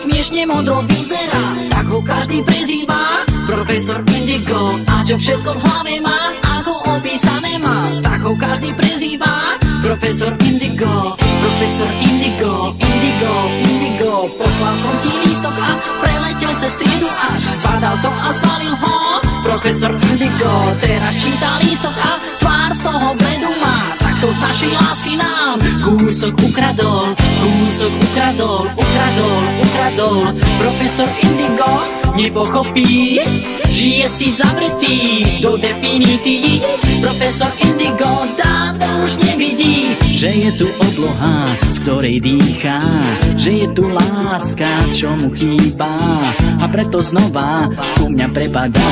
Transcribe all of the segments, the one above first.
Smiešne modro vyzerá, tak ho každý prezýva Profesor Indigo. A čo všetko v hlave má, ako opísané má, tak ho každý prezýva Profesor Indigo. Profesor Indigo, Indigo, Indigo. Poslal som ti lístok a preletel cez triedu až zbadal to a zbalil ho Profesor Indigo. Teraz číta lístok a tvár z toho bledu má. Takto z našej lásky nám kúsok ukradol, kúsok ukradol, ukradol, ukradol. Profesor Indigo nepochopí, žije si zavretý do definícií. Profesor Indigo dávno už nevidí, že je tu obloha, z ktorej dýchá, že je tu láska, čo mu chýba, a preto znova ku mňa prepadá.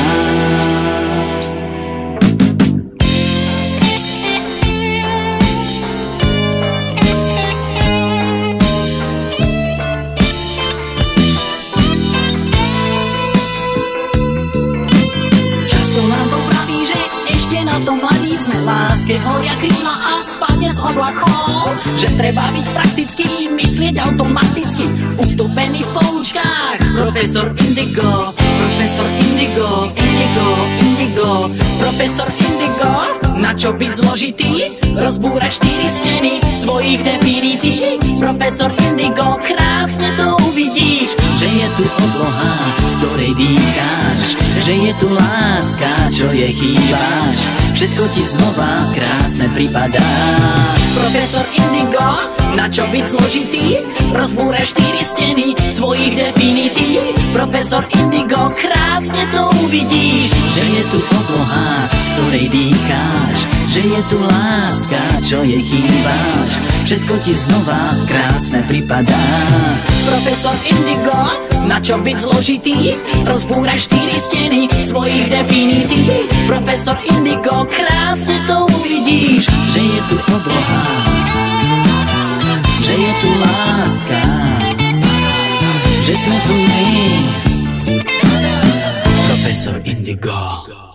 Mladí sme, láske horia krídla a spadne z oblakov, že treba byť praktický, myslieť automaticky, utopený v poučkách. Profesor Indigo, Profesor Indigo, Indigo, Indigo. Profesor Indigo, na čo byť zložitý, rozbúrať 4 steny svojich definícií. Profesor Indigo, krásne to uvidíš, že je tu obloha, z ktorej dýcháš, že je tu láska, čo jej chýbaš, všetko ti znova krásne pripadá. Profesor Indigo, na čo byť zložitý, rozbúraš 4 steny svojich definícií. Profesor Indigo, krásne to uvidíš, že je tu obloha, z ktorej dýcháš, že je tu láska, čo jej chýbaš, všetko ti znova krásne pripadá. Profesor Indigo, na čo byť zložitý, rozbúraš 4 steny svojich definícií. Profesor Indigo, krásne to uvidíš, že je tu obloha, že je tu láska, že sme tu my. Profesor Indigo.